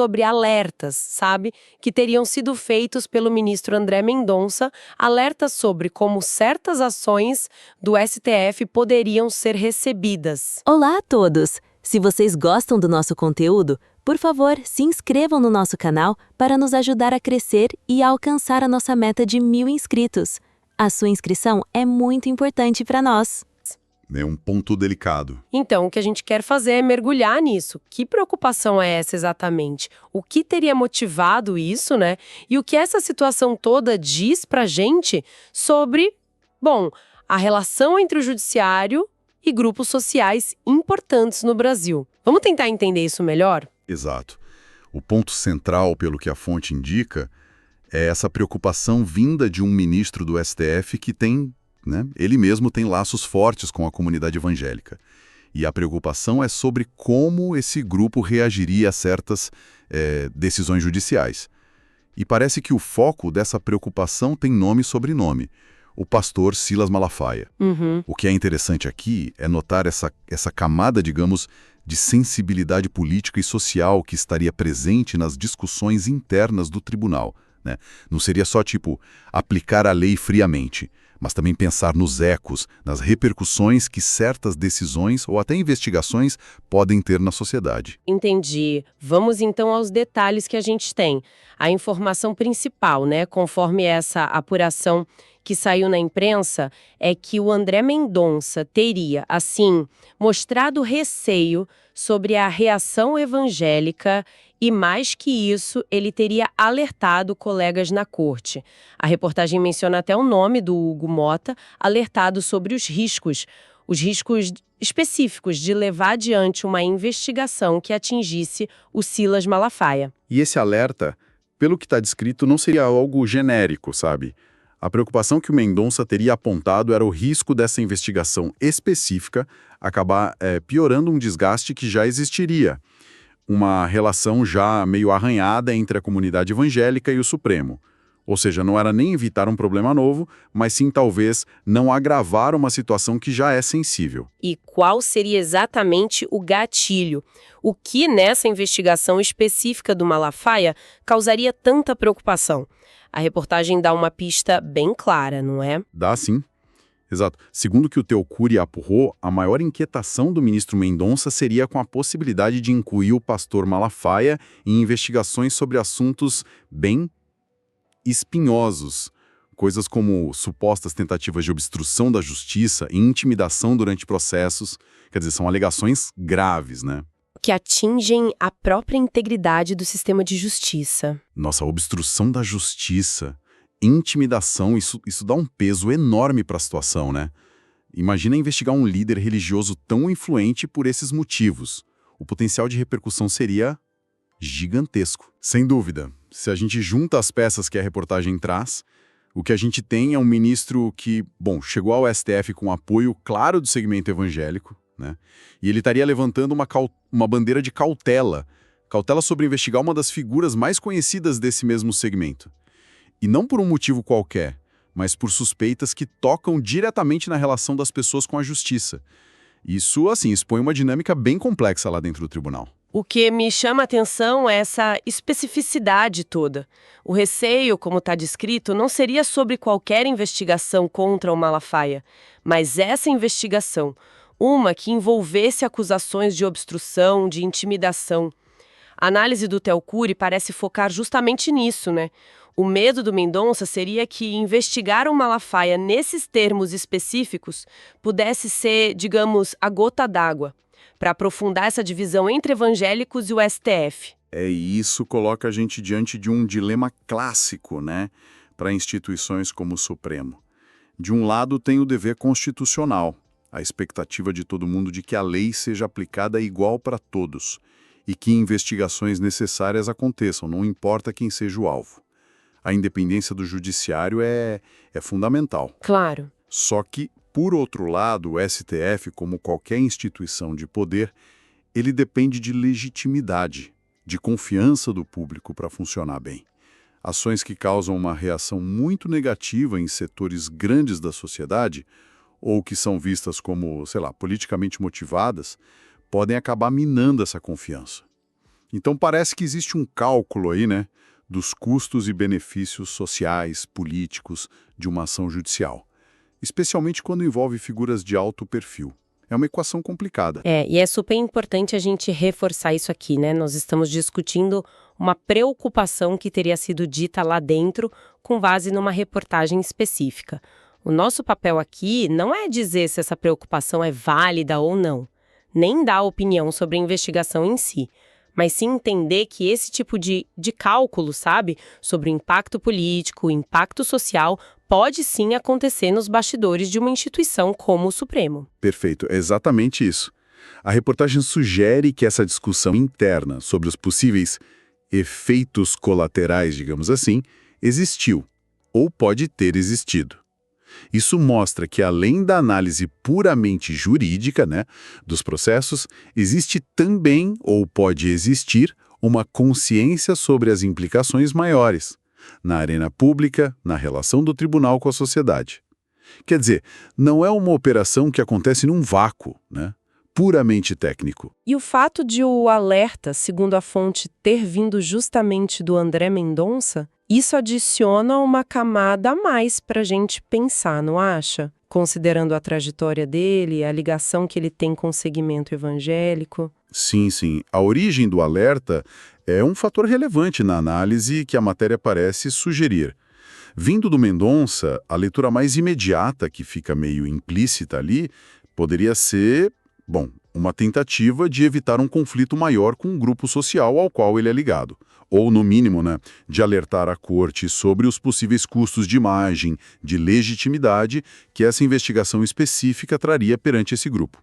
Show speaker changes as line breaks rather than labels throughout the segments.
sobre alertas, sabe? Que teriam sido feitos pelo ministro André Mendonça, alertas sobre como certas ações do STF poderiam ser recebidas.
Olá a todos! Se vocês gostam do nosso conteúdo, por favor, se inscrevam no nosso canal para nos ajudar a crescer e a alcançar a nossa meta de 1000 inscritos. A sua inscrição é muito importante para nós.
É um ponto delicado.
Então, o que a gente quer fazer é mergulhar nisso. Que preocupação é essa exatamente? O que teria motivado isso, né? E o que essa situação toda diz pra gente sobre, bom, a relação entre o judiciário e grupos sociais importantes no Brasil. Vamos tentar entender isso melhor?
Exato. O ponto central, pelo que a fonte indica, é essa preocupação vinda de um ministro do STF que tem, ele mesmo tem laços fortes com a comunidade evangélica. E a preocupação é sobre como esse grupo reagiria a certas decisões judiciais. E parece que o foco dessa preocupação tem nome e sobrenome: o pastor Silas Malafaia. O que é interessante aqui é notar essa camada, digamos, de sensibilidade política e social que estaria presente nas discussões internas do tribunal. Não seria só, aplicar a lei friamente, mas também pensar nos ecos, nas repercussões que certas decisões ou até investigações podem ter na sociedade.
Entendi. Vamos então aos detalhes que a gente tem. A informação principal, conforme essa apuração que saiu na imprensa, é que o André Mendonça teria, assim, mostrado receio sobre a reação evangélica e, mais que isso, ele teria alertado colegas na corte. A reportagem menciona até o nome do Hugo Mota, alertado sobre os riscos específicos de levar adiante uma investigação que atingisse o Silas Malafaia.
E esse alerta, pelo que está descrito, não seria algo genérico, sabe? A preocupação que o Mendonça teria apontado era o risco dessa investigação específica acabar piorando um desgaste que já existiria. Uma relação já meio arranhada entre a comunidade evangélica e o Supremo. Ou seja, não era nem evitar um problema novo, mas sim talvez não agravar uma situação que já é sensível.
E qual seria exatamente o gatilho? O que nessa investigação específica do Malafaia causaria tanta preocupação? A reportagem dá uma pista bem clara, não é?
Dá sim. Exato. Segundo o que o Teocuri apurou, a maior inquietação do ministro Mendonça seria com a possibilidade de incluir o pastor Malafaia em investigações sobre assuntos bem espinhosos. Coisas como supostas tentativas de obstrução da justiça e intimidação durante processos. Quer dizer, são alegações graves,
Que atingem a própria integridade do sistema de justiça.
Nossa, obstrução da justiça, intimidação, isso dá um peso enorme para a situação, Imagina investigar um líder religioso tão influente por esses motivos. O potencial de repercussão seria gigantesco. Sem dúvida, se a gente junta as peças que a reportagem traz, o que a gente tem é um ministro que, chegou ao STF com apoio claro do segmento evangélico, e ele estaria levantando uma bandeira de cautela sobre investigar uma das figuras mais conhecidas desse mesmo segmento. E não por um motivo qualquer, mas por suspeitas que tocam diretamente na relação das pessoas com a justiça. Isso, expõe uma dinâmica bem complexa lá dentro do tribunal.
O que me chama a atenção é essa especificidade toda. O receio, como está descrito, não seria sobre qualquer investigação contra o Malafaia, mas essa investigação, uma que envolvesse acusações de obstrução, de intimidação. A análise do Teocuri parece focar justamente nisso, O medo do Mendonça seria que investigar o Malafaia nesses termos específicos pudesse ser, digamos, a gota d'água, para aprofundar essa divisão entre evangélicos e o STF.
E isso coloca a gente diante de um dilema clássico, para instituições como o Supremo. De um lado tem o dever constitucional, a expectativa de todo mundo de que a lei seja aplicada igual para todos e que investigações necessárias aconteçam, não importa quem seja o alvo. A independência do judiciário é fundamental.
Claro.
Só que, por outro lado, o STF, como qualquer instituição de poder, ele depende de legitimidade, de confiança do público para funcionar bem. Ações que causam uma reação muito negativa em setores grandes da sociedade ou que são vistas como, politicamente motivadas, podem acabar minando essa confiança.
Então parece que existe um cálculo aí, né, dos custos e benefícios sociais, políticos de uma ação judicial, especialmente quando envolve figuras de alto perfil. É uma equação complicada.
E é super importante a gente reforçar isso aqui, né? Nós estamos discutindo uma preocupação que teria sido dita lá dentro com base numa reportagem específica. O nosso papel aqui não é dizer se essa preocupação é válida ou não, nem dar opinião sobre a investigação em si, mas sim entender que esse tipo de cálculo, sabe, sobre o impacto político, o impacto social, pode sim acontecer nos bastidores de uma instituição como o Supremo.
Perfeito, é exatamente isso. A reportagem sugere que essa discussão interna sobre os possíveis efeitos colaterais, digamos assim, existiu, ou pode ter existido. Isso mostra que, além da análise puramente jurídica, né, dos processos, existe também, ou pode existir, uma consciência sobre as implicações maiores, na arena pública, na relação do tribunal com a sociedade. Quer dizer, não é uma operação que acontece num vácuo, né, puramente técnico.
E o fato de o alerta, segundo a fonte, ter vindo justamente do André Mendonça, isso adiciona uma camada a mais para a gente pensar, não acha? Considerando a trajetória dele, a ligação que ele tem com o segmento evangélico.
Sim, sim. A origem do alerta é um fator relevante na análise que a matéria parece sugerir. Vindo do Mendonça, a leitura mais imediata, que fica meio implícita ali, poderia ser, uma tentativa de evitar um conflito maior com um grupo social ao qual ele é ligado. Ou, no mínimo, né, de alertar a corte sobre os possíveis custos de imagem, de legitimidade que essa investigação específica traria perante esse grupo.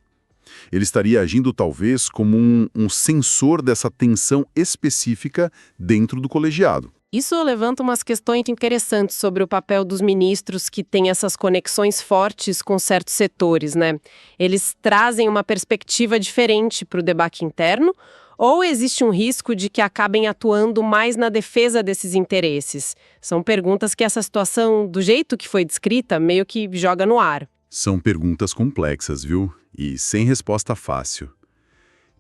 Ele estaria agindo, talvez, como um sensor dessa tensão específica dentro do colegiado.
Isso levanta umas questões interessantes sobre o papel dos ministros que têm essas conexões fortes com certos setores, né? Eles trazem uma perspectiva diferente para o debate interno, ou existe um risco de que acabem atuando mais na defesa desses interesses? São perguntas que essa situação, do jeito que foi descrita, meio que joga no ar.
São perguntas complexas, viu? E sem resposta fácil.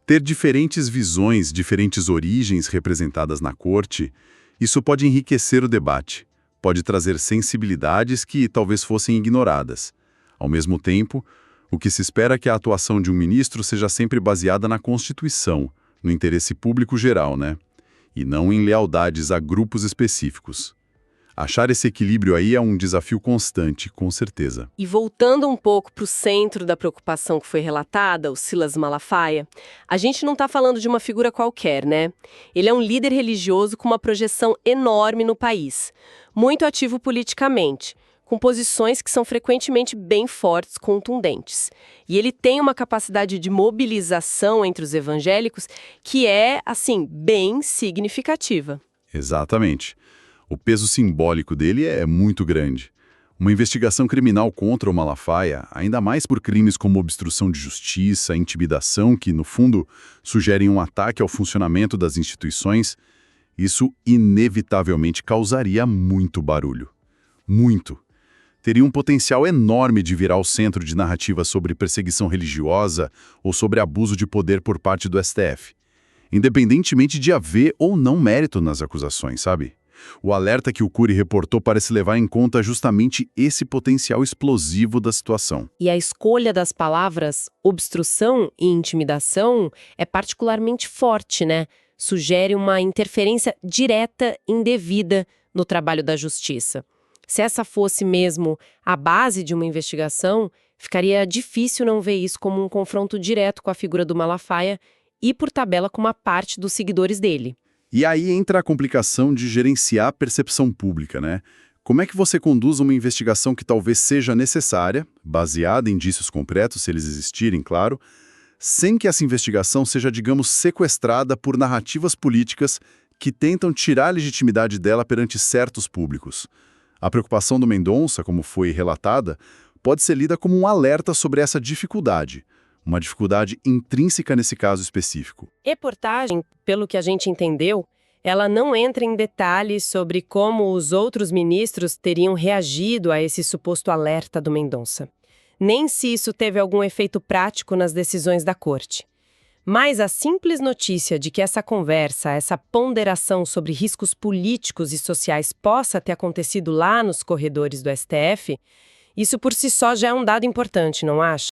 Ter diferentes visões, diferentes origens representadas na corte, isso pode enriquecer o debate, pode trazer sensibilidades que talvez fossem ignoradas. Ao mesmo tempo, o que se espera é que a atuação de um ministro seja sempre baseada na Constituição, no interesse público geral, né? E não em lealdades a grupos específicos. Achar esse equilíbrio aí é um desafio constante, com certeza.
E voltando um pouco para o centro da preocupação que foi relatada, o Silas Malafaia, a gente não está falando de uma figura qualquer, né? Ele é um líder religioso com uma projeção enorme no país, muito ativo politicamente, com posições que são frequentemente bem fortes, contundentes. E ele tem uma capacidade de mobilização entre os evangélicos que é, assim, bem significativa.
Exatamente. O peso simbólico dele é muito grande. Uma investigação criminal contra o Malafaia, ainda mais por crimes como obstrução de justiça, intimidação, que, no fundo, sugerem um ataque ao funcionamento das instituições, isso inevitavelmente causaria muito barulho. Muito. Teria um potencial enorme de virar o centro de narrativas sobre perseguição religiosa ou sobre abuso de poder por parte do STF, independentemente de haver ou não mérito nas acusações, sabe? O alerta que o Cury reportou parece levar em conta justamente esse potencial explosivo da situação.
E a escolha das palavras obstrução e intimidação é particularmente forte, né? Sugere uma interferência direta, indevida no trabalho da justiça. Se essa fosse mesmo a base de uma investigação, ficaria difícil não ver isso como um confronto direto com a figura do Malafaia e, por tabela, com uma parte dos seguidores dele.
E aí entra a complicação de gerenciar a percepção pública, né? Como é que você conduz uma investigação que talvez seja necessária, baseada em indícios concretos, se eles existirem, claro, sem que essa investigação seja, digamos, sequestrada por narrativas políticas que tentam tirar a legitimidade dela perante certos públicos? A preocupação do Mendonça, como foi relatada, pode ser lida como um alerta sobre essa dificuldade. Uma dificuldade intrínseca nesse caso específico.
Reportagem, pelo que a gente entendeu, ela não entra em detalhes sobre como os outros ministros teriam reagido a esse suposto alerta do Mendonça. Nem se isso teve algum efeito prático nas decisões da corte. Mas a simples notícia de que essa conversa, essa ponderação sobre riscos políticos e sociais possa ter acontecido lá nos corredores do STF, isso por si só já é um dado importante, não acha?